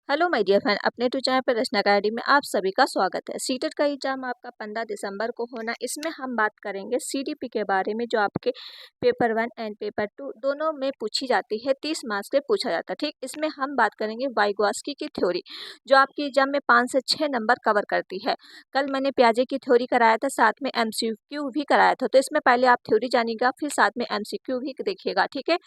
Hello my dear friend, अपने to channel पर रचना academy में आप सभी का स्वागत है। सीटेट का एग्जाम आपका 15 दिसंबर को होना। इसमें हम बात करेंगे सीडीपी के बारे में, जो आपके पेपर 1 एंड पेपर 2 दोनों में पूछी जाती है। 30 मार्क्स से पूछा जाता है। ठीक, इसमें हम बात करेंगे वाइगॉस्की की थ्योरी, जो आपकी एग्जाम में 5 से 6 नंबर कवर करती है। कल मैंने पियाजे की थ्योरी कराया था, साथ में MCQ भी कराया था। तो इसमें पहले आप थ्योरी जानिएगा, फिर साथ में MCQ भी देखिएगा। ठीक है,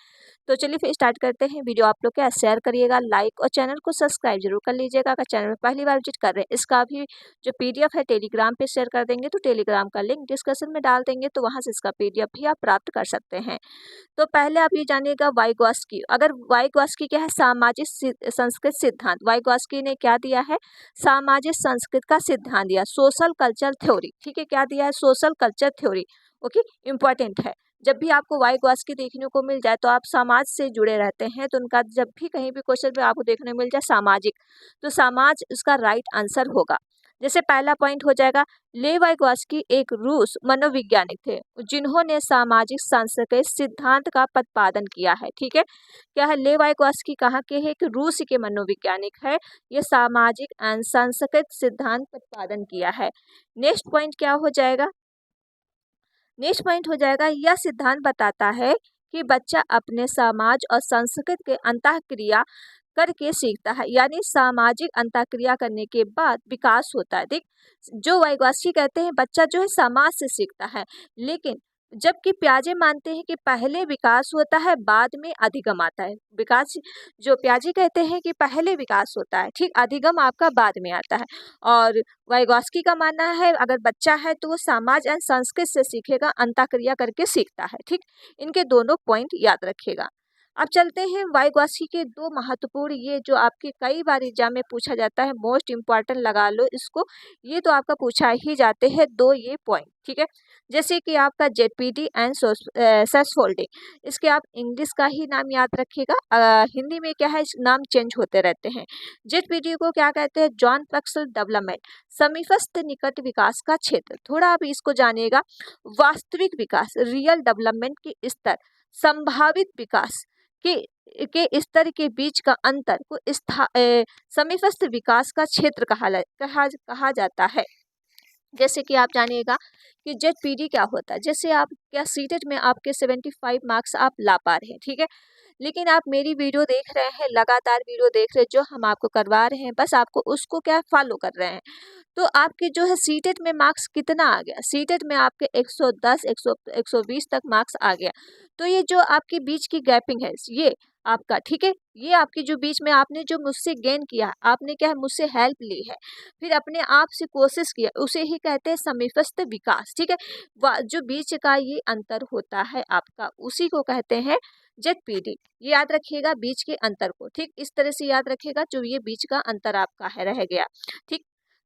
तो चलिए फिर स्टार्ट करते हैं। वीडियो आप लोग क्या शेयर करिएगा, लाइक और चैनल को सब्सक्राइब जरूर कर लीजिएगा। अगर चैनल में पहली बार विजिट कर रहे हैं, इसका भी जो PDF है टेलीग्राम पे शेयर कर देंगे, तो टेलीग्राम का लिंक डिस्क्रिप्शन में डाल देंगे, तो वहां से इसका PDF भी आप प्राप्त कर सकते हैं। तो पहले आप ये जानिएगा वाइगॉस्की। अगर वाइगॉस्की क्या है, सामाजिक संस्कृत सिद्धांत। वाइगॉस्की ने क्या दिया है, सामाजिक संस्कृत का सिद्धांत दिया, सोशल कल्चर थ्योरी। ठीक है, क्या दिया है, social culture theory. Okay, important है। जब भी आपको वाइगॉस्की देखने को मिल जाए तो आप समाज से जुड़े रहते हैं, तो उनका जब भी कहीं भी क्वेश्चन में आपको देखने को मिल जाए सामाजिक, तो समाज इसका राइट आंसर होगा। जैसे पहला पॉइंट हो जाएगा, ले वाइगॉस्की एक रूस मनोवैज्ञानिक थे जिन्होंने सामाजिक सांस्कृतिक सिद्धांत का प्रतिपादन किया है। ठीक है, क्या है, ले वाइगॉस्की कहाँ के है, कि रूस के मनोवैज्ञानिक है। ये सामाजिक एंड सांस्कृतिक सिद्धांत प्रतिपादन किया है। नेक्स्ट पॉइंट क्या हो जाएगा, नेक्स्ट पॉइंट हो जाएगा, यह सिद्धांत बताता है कि बच्चा अपने समाज और संस्कृति के अंतःक्रिया करके सीखता है, यानी सामाजिक अंतःक्रिया करने के बाद विकास होता है। देख, जो वाइगॉस्की कहते हैं बच्चा जो है समाज से सीखता है, लेकिन जबकि पियाजे मानते हैं कि पहले विकास होता है बाद में अधिगम आता है। विकास, जो पियाजे कहते हैं कि पहले विकास होता है, ठीक, अधिगम आपका बाद में आता है। और वाइगॉस्की का मानना है अगर बच्चा है तो वो समाज एंड संस्कृति से सीखेगा, अंतःक्रिया करके सीखता है। ठीक, इनके दोनों पॉइंट याद रखिएगा। अब चलते हैं वाइगॉस्की के दो महत्वपूर्ण, ये जो आपके कई बार एग्जाम में पूछा जाता है, मोस्ट इंपॉर्टेंट लगा लो इसको, ये तो आपका पूछा ही जाते हैं दो ये पॉइंट। ठीक है, जैसे कि आपका ZPD एंड सेस फोल्डिंग, इसके आप इंग्लिश का ही नाम याद रखिएगा। हिंदी में क्या है, नाम चेंज होते रहते हैं। ZPD को क्या कहते हैं, जॉन पैक्सल डेवलपमेंट, समीपस्थ निकट विकास का क्षेत्र। थोड़ा आप इसको जानिएगा, वास्तविक विकास, रियल डेवलपमेंट की स्तर, संभावित विकास के स्तर के बीच का अंतर को समीपस्थ विकास का क्षेत्र कहा जाता है। जैसे कि आप जानिएगा कि ZPD क्या होता है। जैसे आप क्या सीटेट में आपके 75 मार्क्स आप ला पा रहे हैं, ठीक है, लेकिन आप मेरी वीडियो देख रहे हैं, लगातार वीडियो देख रहे हैं, जो हम आपको करवा रहे हैं, बस आपको उसको क्या फॉलो कर रहे हैं, तो आपके जो है सीटेट में मार्क्स कितना आ गया, सीटेट में आपके 110 120 तक मार्क्स आ गया। तो ये जो आपके बीच की गैपिंग है ये आपका, ठीक है, ये आपकी जो बीच में आपने जो मुझसे गेन किया, आपने क्या है मुझसे हेल्प ली है, फिर अपने आप से कोशिश किया, उसे ही कहते हैं समीपस्थ विकास। ठीक है, जो बीच का ये अंतर होता है आपका, उसी को कहते हैं ZPD। ये याद रखिएगा बीच के अंतर को। ठीक, इस तरह से याद रखिएगा, जो ये बीच का अंतर आपका है रह गया। ठीक,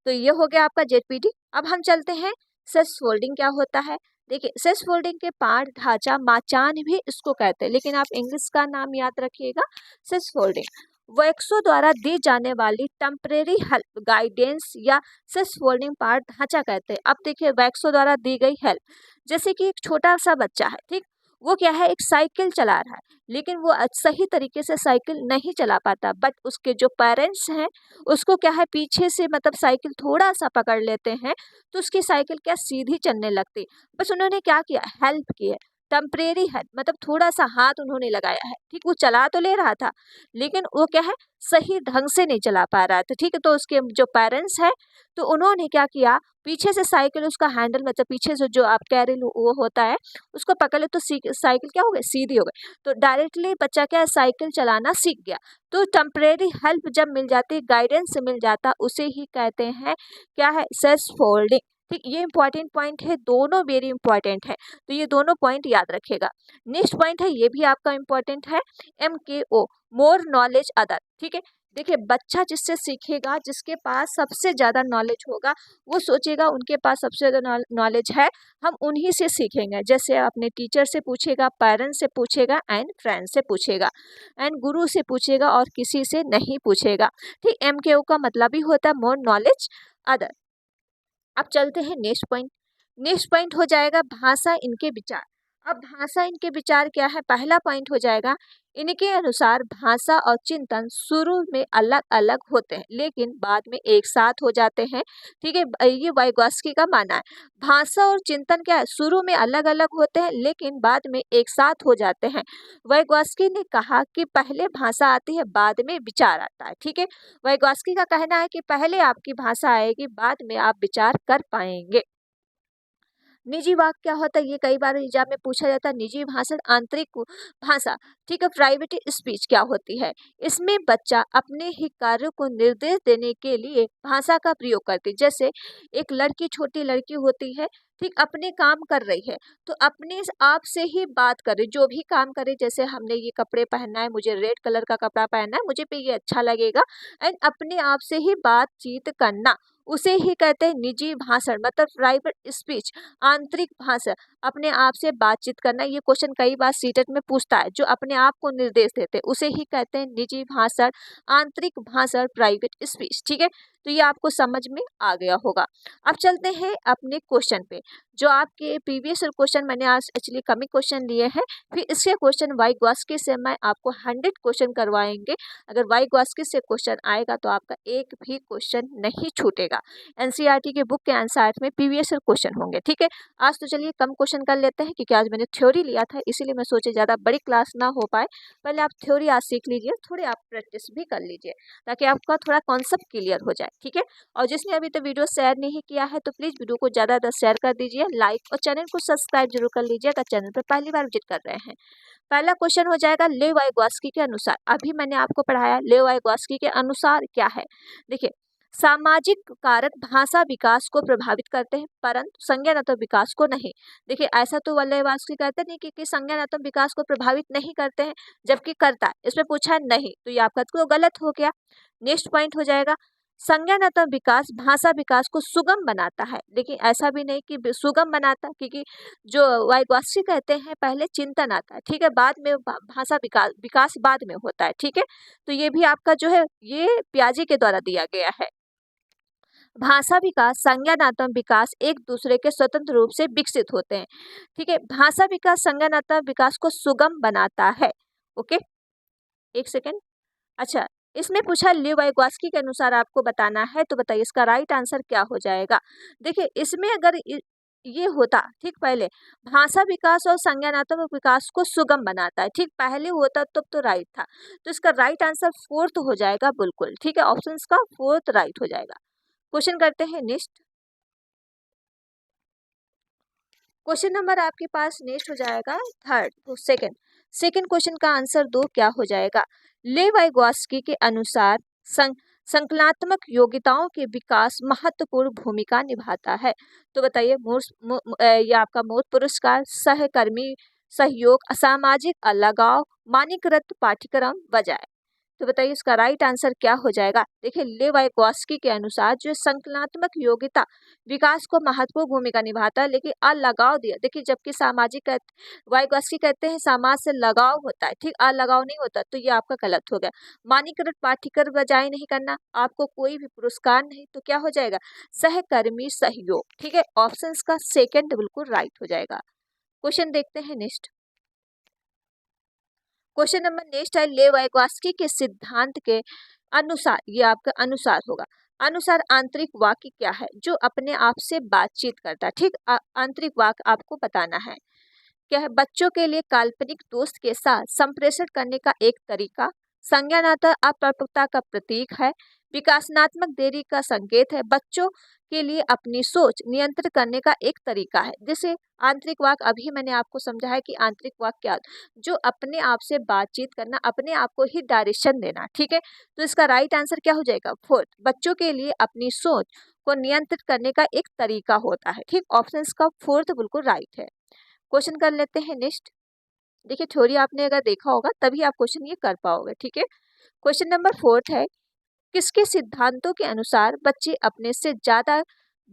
तो ये हो गया आपका ZPD। अब हम चलते हैं सेस फोल्डिंग क्या होता है। देखिए, सेस फोल्डिंग के पार्ट ढांचा माचान भी इसको कहते हैं, लेकिन आप इंग्लिश का नाम याद रखिएगा, सेस फोल्डिंग। वैक्सो द्वारा दी जाने वाली टेम्परेरी हेल्प, गाइडेंस या सेस फोल्डिंग पार्ट ढांचा कहते हैं। अब देखिए, वैक्सो द्वारा दी गई हेल्प, जैसे कि एक छोटा सा बच्चा है, ठीक, वो क्या है, एक साइकिल चला रहा है, लेकिन वो सही तरीके से साइकिल नहीं चला पाता, बट उसके जो पेरेंट्स हैं उसको क्या है, पीछे से मतलब साइकिल थोड़ा सा पकड़ लेते हैं, तो उसकी साइकिल क्या सीधी चलने लगती। बस उन्होंने क्या किया, हेल्प की है, टेम्परेरी हेल्प, मतलब थोड़ा सा हाथ उन्होंने लगाया है। ठीक, वो चला तो ले रहा था, लेकिन वो क्या है, सही ढंग से नहीं चला पा रहा था। ठीक है, तो उसके जो पेरेंट्स हैं, तो उन्होंने क्या किया, पीछे से साइकिल उसका हैंडल, मतलब पीछे से जो आप कैरिल वो होता है, उसको पकड़ ले, तो साइकिल क्या हो गई, सीधी हो गई। तो डायरेक्टली बच्चा क्या है, साइकिल चलाना सीख गया। तो टेम्परेरी हेल्प जब मिल जाती, गाइडेंस मिल जाता, उसे ही कहते हैं क्या है, सेस फोल्डिंग। ठीक, ये इंपॉर्टेंट पॉइंट है, दोनों वेरी इंपॉर्टेंट है, तो ये दोनों पॉइंट याद रखेगा। नेक्स्ट पॉइंट है, ये भी आपका इंपॉर्टेंट है, MKO, मोर नॉलेज अदर। ठीक है, देखिए, बच्चा जिससे सीखेगा, जिसके पास सबसे ज़्यादा नॉलेज होगा, वो सोचेगा उनके पास सबसे ज़्यादा नॉलेज है, हम उन्हीं से सीखेंगे। जैसे अपने टीचर से पूछेगा, पेरेंट्स से पूछेगा, एंड फ्रेंड से पूछेगा, एंड गुरु से पूछेगा, और किसी से नहीं पूछेगा। ठीक, MKO का मतलब ही होता है मोर नॉलेज अदर। अब चलते हैं नेक्स्ट पॉइंट। नेक्स्ट पॉइंट हो जाएगा भाषा, इनके विचार। अब भाषा इनके विचार क्या है, पहला पॉइंट हो जाएगा, इनके अनुसार भाषा और चिंतन शुरू में अलग अलग होते हैं लेकिन बाद में एक साथ हो जाते हैं। ठीक है, ये वाइगॉस्की का मानना है। भाषा और चिंतन क्या है, शुरू में अलग अलग होते हैं लेकिन बाद में एक साथ हो जाते हैं। वाइगॉस्की ने कहा कि पहले भाषा आती है बाद में विचार आता है। ठीक है, वाइगॉस्की का कहना है कि पहले आपकी भाषा आएगी बाद में आप विचार कर पाएंगे। निजी वाक्य क्या होता है, ये कई बार एग्जाम में पूछा जाता है। निजी भाषण, आंतरिक भाषा। ठीक है, प्राइवेट स्पीच क्या होती है, इसमें बच्चा अपने ही कार्यों को निर्देश देने के लिए भाषा का प्रयोग करती है। जैसे एक लड़की, छोटी लड़की होती है, ठीक, अपने काम कर रही है तो अपने आप से ही बात करे, जो भी काम करे, जैसे हमने ये कपड़े पहनना है, मुझे रेड कलर का कपड़ा पहनना है, मुझे पे ये अच्छा लगेगा, एंड अपने आप से ही बातचीत करना, उसे ही कहते हैं निजी भाषण, मतलब प्राइवेट स्पीच। आंतरिक भाषा, अपने आप से बातचीत करना। ये क्वेश्चन कई बार सीटेट में पूछता है, जो अपने आप को निर्देश देते हैं उसे ही कहते हैं निजी भाषण, आंतरिक भाषण, प्राइवेट स्पीच। ठीक है, तो ये आपको समझ में आ गया होगा। अब चलते हैं अपने क्वेश्चन पे, जो आपके प्रीवियस क्वेश्चन मैंने आज एक्चुअली कमी क्वेश्चन लिए हैं, फिर इसके क्वेश्चन वाइगॉस्की से मैं आपको 100 क्वेश्चन करवाएंगे। अगर वाइगॉस्की से क्वेश्चन आएगा तो आपका एक भी क्वेश्चन नहीं छूटेगा। एनसीईआरटी के बुक के आंसर में प्रीवियस क्वेश्चन होंगे। ठीक है, आज तो चलिए कम क्वेश्चन कर लेते हैं, क्योंकि आज मैंने थ्योरी लिया था, इसीलिए मैं सोचे ज़्यादा बड़ी क्लास ना हो पाए। पहले आप थ्योरी आज सीख लीजिए, थोड़ी आप प्रैक्टिस भी कर लीजिए, ताकि आपका थोड़ा कॉन्सेप्ट क्लियर हो जाए। ठीक है, और जिसने अभी तक वीडियो शेयर नहीं किया है तो प्लीज़ वीडियो को ज़्यादा शेयर कर दीजिए, लाइक, और चैनल को सब्सक्राइब जरूर कर लीजिए अगर चैनल पर पहली बार विजिट कर रहे हैं। पहला क्वेश्चन हो जाएगा, लेव वाइगॉस्की के अनुसार। अभी मैंने आपको पढ़ाया लेव वाइगॉस्की के अनुसार क्या है। देखिए, सामाजिक कारक भाषा विकास को प्रभावित करते हैं परंतु संज्ञानात्मक विकास को नहीं। देखिए, ऐसा तो वाइगॉस्की कहते नहीं कि संज्ञानात्मक विकास को प्रभावित नहीं करते हैं, जबकि करता है। इसमें पूछा है नहीं, तो ये आपका तो गलत हो गया। नेक्स्ट पॉइंट हो जाएगा, संज्ञानात्मक विकास भाषा विकास को सुगम बनाता है। लेकिन ऐसा भी नहीं कि सुगम बनाता, क्योंकि जो वाइगॉस्की कहते हैं पहले चिंतन आता है, ठीक है, बाद में भाषा विकास, विकास बाद में होता है। ठीक है, तो ये भी आपका जो है ये पियाजे के द्वारा दिया गया है। भाषा विकास, संज्ञानात्मक विकास एक दूसरे के स्वतंत्र रूप से विकसित होते हैं। ठीक है, भाषा विकास संज्ञानात्मक विकास को सुगम बनाता है। ओके, एक सेकेंड। अच्छा, इसमें पूछा लियो वाइगॉस्की के अनुसार आपको बताना है, तो बताइए इसका राइट आंसर क्या हो जाएगा। देखिए, इसमें अगर ये होता, ठीक, पहले भाषा विकास और संज्ञानात्मक विकास को सुगम बनाता है, ठीक, पहले होता तब तो राइट था, तो इसका राइट आंसर फोर्थ हो जाएगा बिल्कुल। ठीक है, ऑप्शन का फोर्थ राइट हो जाएगा। क्वेश्चन करते हैं नेक्स्ट। क्वेश्चन नंबर आपके पास नेक्स्ट हो जाएगा थर्ड, तो सेकंड क्वेश्चन का आंसर दो, क्या हो जाएगा। ले वाइगॉस्की के अनुसार संकलनात्मक योग्यताओं के विकास महत्वपूर्ण भूमिका निभाता है। तो बताइए, ये आपका मूर्त पुरस्कार, सहकर्मी सहयोग, सामाजिक अलगाव, मानकीकृत पाठ्यक्रम, बजाय। तो बताइए इसका राइट आंसर क्या हो जाएगा। देखिए, ले वाइगॉस्की के अनुसार जो संकलनात्मक योग्यता विकास को महत्वपूर्ण भूमिका निभाता है, लेकिन अलगाव दिया। देखिए, जबकि वाइगॉस्की कहते हैं समाज से लगाव होता है, ठीक, अलगाव नहीं होता, तो ये आपका गलत हो गया। मानकीकृत पाठ्यक्रम बजाय नहीं करना, आपको कोई भी पुरस्कार नहीं, तो क्या हो जाएगा, सहकर्मी सहयोग। ठीक है, ऑप्शन का सेकेंड बिल्कुल राइट हो जाएगा। क्वेश्चन देखते हैं नेक्स्ट। क्वेश्चन नंबर नेक्स्ट है, ले वाइगॉस्की के सिद्धांत के अनुसार, ये आपका अनुसार होगा, अनुसार आंतरिक वाक्य क्या है जो अपने आप से बातचीत करता है। ठीक, आंतरिक वाक्य आपको बताना है क्या है। बच्चों के लिए काल्पनिक दोस्त के साथ संप्रेषण करने का एक तरीका, संज्ञानात्मक अपरिपक्वता का प्रतीक है, विकासनात्मक देरी का संकेत है, बच्चों के लिए अपनी सोच नियंत्रित करने का एक तरीका है। जैसे आंतरिक वाक्य अभी मैंने आपको समझाया कि आंतरिक वाक्य क्या, जो अपने आप से बातचीत करना, अपने आप को ही डायरेक्शन देना। ठीक है, तो इसका राइट आंसर क्या हो जाएगा, फोर्थ, बच्चों के लिए अपनी सोच को नियंत्रित करने का एक तरीका होता है। ठीक, ऑप्शन का फोर्थ बिल्कुल राइट है। क्वेश्चन कर लेते हैं नेक्स्ट। देखिए, थ्योरी आपने अगर देखा होगा तभी आप क्वेश्चन ये कर पाओगे। ठीक है, क्वेश्चन नंबर फोर्थ है, किसके सिद्धांतों के अनुसार बच्चे अपने से ज्यादा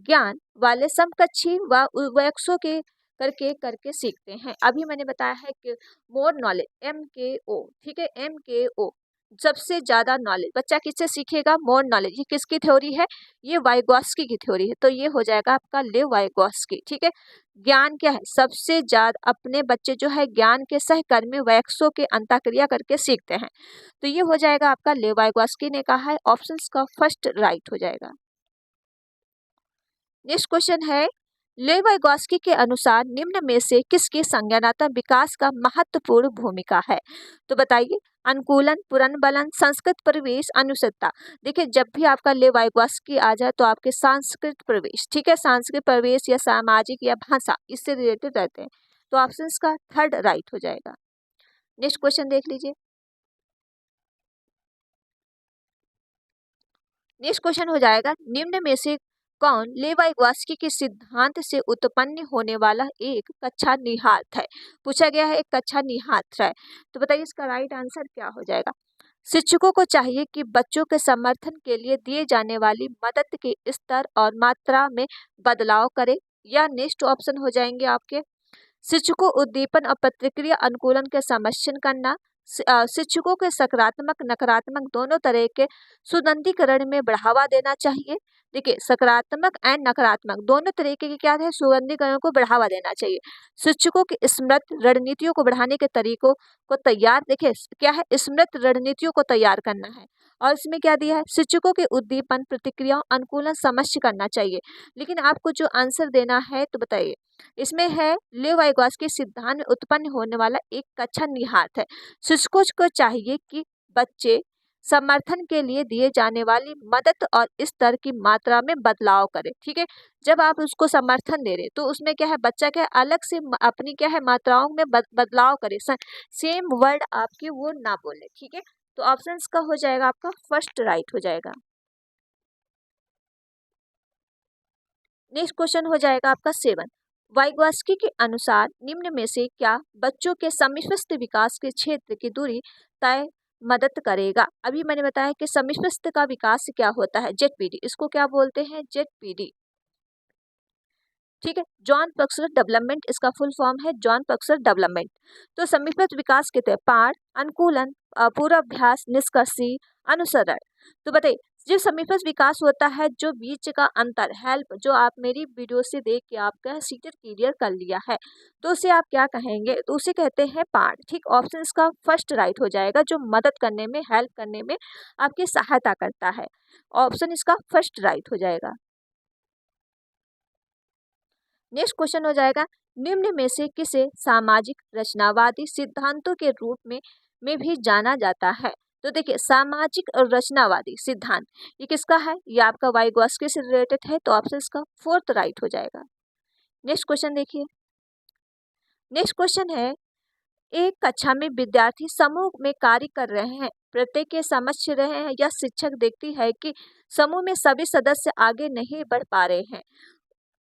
ज्ञान वाले समकक्षी व वयस्कों के करके करके सीखते हैं। अभी मैंने बताया है कि मोर नॉलेज, MKO। ठीक है, MKO सबसे ज़्यादा नॉलेज बच्चा किससे सीखेगा? More knowledge. ये किसकी थ्योरी है? ये वाइगॉस्की की थ्योरी है। तो ये हो जाएगा आपका लेव वाइगॉस्की। ठीक है। ज्ञान क्या है? सबसे ज्यादा अपने बच्चे जो है ज्ञान के सहकर्मी वयस्कों के अंतःक्रिया करके सीखते हैं। तो ये हो जाएगा आपका लेव वाइगॉस्की ने कहा है, ऑप्शंस का फर्स्ट राइट हो जाएगा। नेक्स्ट क्वेश्चन है, लेव वाइगॉस्की के अनुसार निम्न में से किसकी संज्ञानात्मक विकास का महत्वपूर्ण भूमिका है? तो बताइए, अनुकूलन, पुनर्बलन, संस्कृत प्रवेश, अनुसरता। देखिए, जब भी आपका लेव वाइगॉस्की आ जाए तो आपके सांस्कृतिक प्रवेश, ठीक है, सांस्कृतिक प्रवेश या सामाजिक या भाषा, इससे रिलेटेड रहते हैं। तो ऑप्शन का थर्ड राइट हो जाएगा। नेक्स्ट क्वेश्चन देख लीजिए। नेक्स्ट क्वेश्चन हो जाएगा, निम्न में से कौन लेव वाइगॉस्की के सिद्धांत से उत्पन्न होने वाला एक कक्षा निहितार्थ है? पूछा गया है एक कक्षा निहितार्थ है। तो बताइए इसका राइट आंसर क्या हो जाएगा? शिक्षकों को चाहिए कि बच्चों के समर्थन के लिए दिए जाने वाली मदद के स्तर और मात्रा में बदलाव करें, या नेक्स्ट ऑप्शन हो जाएंगे आपके, शिक्षकों उद्दीपन और प्रतिक्रिया अनुकूलन के समर्थन करना, शिक्षकों के सकारात्मक नकारात्मक दोनों तरह के सुगंधीकरण में बढ़ावा देना चाहिए। देखिए, सकारात्मक एंड नकारात्मक दोनों तरीके के क्या है, सुगंधीकरण को बढ़ावा देना चाहिए। शिक्षकों की स्मृति रणनीतियों को बढ़ाने के तरीकों को तैयार, देखिए क्या है, स्मृति रणनीतियों को तैयार करना है। और इसमें क्या दिया है, शिक्षकों के उद्दीपन प्रतिक्रिया अनुकूलन समझ करना चाहिए। लेकिन आपको जो आंसर देना है तो बताइए, इसमें है लेव वाइगॉस्की सिद्धांत में उत्पन्न होने वाला एक कक्षा निहितार्थ है। शिक्षकों को चाहिए कि बच्चे समर्थन के लिए दिए जाने वाली मदद और स्तर की मात्रा में बदलाव करें। ठीक है, जब आप उसको समर्थन दे रहे तो उसमें क्या है, बच्चा क्या है, अलग से अपनी क्या है मात्राओं में बदलाव करे, सेम वर्ड आपके वो ना बोले। ठीक है, तो ऑप्शन का हो जाएगा आपका फर्स्ट राइट हो जाएगा। नेक्स्ट क्वेश्चन हो जाएगा आपका 7। वाइगॉस्की के अनुसार निम्न में से क्या बच्चों के समिश्र विकास के क्षेत्र की दूरी तय मदद करेगा? अभी मैंने बताया कि समिश्र का विकास क्या होता है, जेडपीडी, इसको क्या बोलते हैं, जेडपीडी। ठीक है, जॉन पक्सर डेवलपमेंट इसका फुल फॉर्म है, जॉन पक्सर डेवलपमेंट। तो समीपस्थ विकास के तहत पाठ, अनुकूलन, पूर्वाभ्यास, निष्कर्षी, अनुसरण। तो बताइए, जो समीपस्थ विकास होता है, जो बीच का अंतर, हेल्प, जो आप मेरी वीडियो से देख के आपका सीटेट क्लियर कर लिया है, तो उसे आप क्या कहेंगे, तो उसे कहते हैं पाठ। ठीक, ऑप्शन इसका फर्स्ट राइट हो जाएगा, जो मदद करने में, हेल्प करने में आपकी सहायता करता है। ऑप्शन इसका फर्स्ट राइट हो जाएगा। नेक्स्ट क्वेश्चन हो जाएगा, निम्न में से किसे सामाजिक रचनावादी सिद्धांतों के रूप में भी जाना जाता है? तो देखिए, सामाजिक और रचनावादी सिद्धांत ये किसका है, ये आपका वाइगॉस्की से रिलेटेड है। तो ऑप्शन का फोर्थ राइट हो जाएगा। नेक्स्ट क्वेश्चन देखिए। नेक्स्ट क्वेश्चन है, एक कक्षा में विद्यार्थी समूह में कार्य कर रहे हैं, प्रत्येक के समझ रहे हैं, या शिक्षक देखती है कि समूह में सभी सदस्य आगे नहीं बढ़ पा रहे हैं,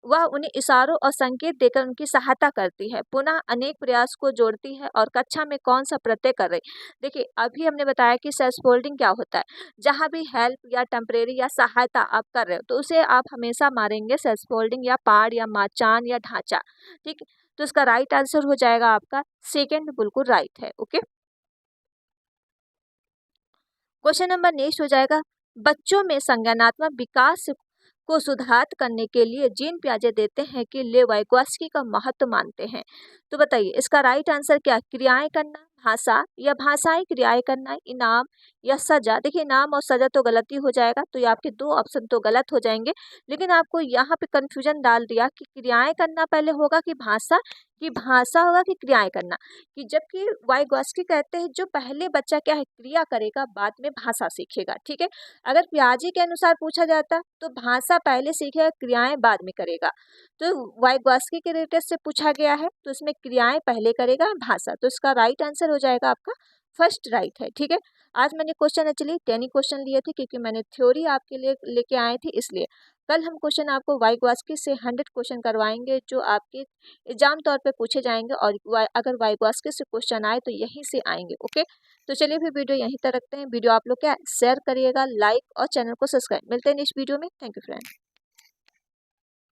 वह उन्हें इशारों और संकेत देकर उनकी सहायता करती है, पुनः अनेक प्रयास को जोड़ती है, और कक्षा में कौन सा प्रत्यय कर रही। देखिए, अभी हमने बताया कि सेल्फ फोल्डिंग क्या होता है, जहाँ भी हेल्प या टेम्परेरी या सहायता आप कर रहे हो तो उसे आप हमेशा मारेंगे सेल्फ फोल्डिंग या पाड़ या माचान या ढांचा। ठीक, तो इसका राइट आंसर हो जाएगा आपका सेकेंड, बिल्कुल राइट है। ओके, क्वेश्चन नंबर नेक्स्ट हो जाएगा, बच्चों में संज्ञानात्मक विकास को सुधार करने के लिए जीन पियाजे देते हैं कि ले वाइगॉस्की का महत्व मानते हैं। तो बताइए इसका राइट आंसर क्या, क्रियाएं करना, भाषा या भाषाई क्रियाएं करना, इनाम या सजा। देखिए, इनाम और सजा तो गलती हो जाएगा, तो ये आपके दो ऑप्शन तो गलत हो जाएंगे। लेकिन आपको यहाँ पे कंफ्यूजन डाल दिया कि क्रियाएं करना पहले होगा कि भाषा होगा कि क्रियाएं करना, कि जबकि वाइगॉस्की कहते हैं जो पहले बच्चा क्या है क्रिया करेगा, बाद में भाषा सीखेगा। ठीक है, अगर पियाजे के अनुसार पूछा जाता तो भाषा पहले सीखेगा, क्रियाएं बाद में करेगा। तो वाइगॉस्की के रिलेटेड से पूछा गया है, तो इसमें क्रियाएं पहले करेगा, भाषा। तो इसका राइट आंसर हो जाएगा आपका फर्स्ट राइट है। ठीक है, आज मैंने क्वेश्चन एक्चुअली 10 क्वेश्चन लिए थे, क्योंकि मैंने थ्योरी आपके लिए लेके आए थे, इसलिए कल हम क्वेश्चन आपको वाइगॉस्की से 100 क्वेश्चन करवाएंगे, जो आपके एग्जाम तौर पे पूछे जाएंगे, और अगर वाइगॉस्की से क्वेश्चन आए तो यहीं से आएंगे। ओके, तो चलिए फिर वीडियो यहीं तक रखते हैं। वीडियो आप लोग क्या शेयर करिएगा, लाइक और चैनल को सब्सक्राइब। मिलते हैं नेक्स्ट वीडियो में। Thank you friend.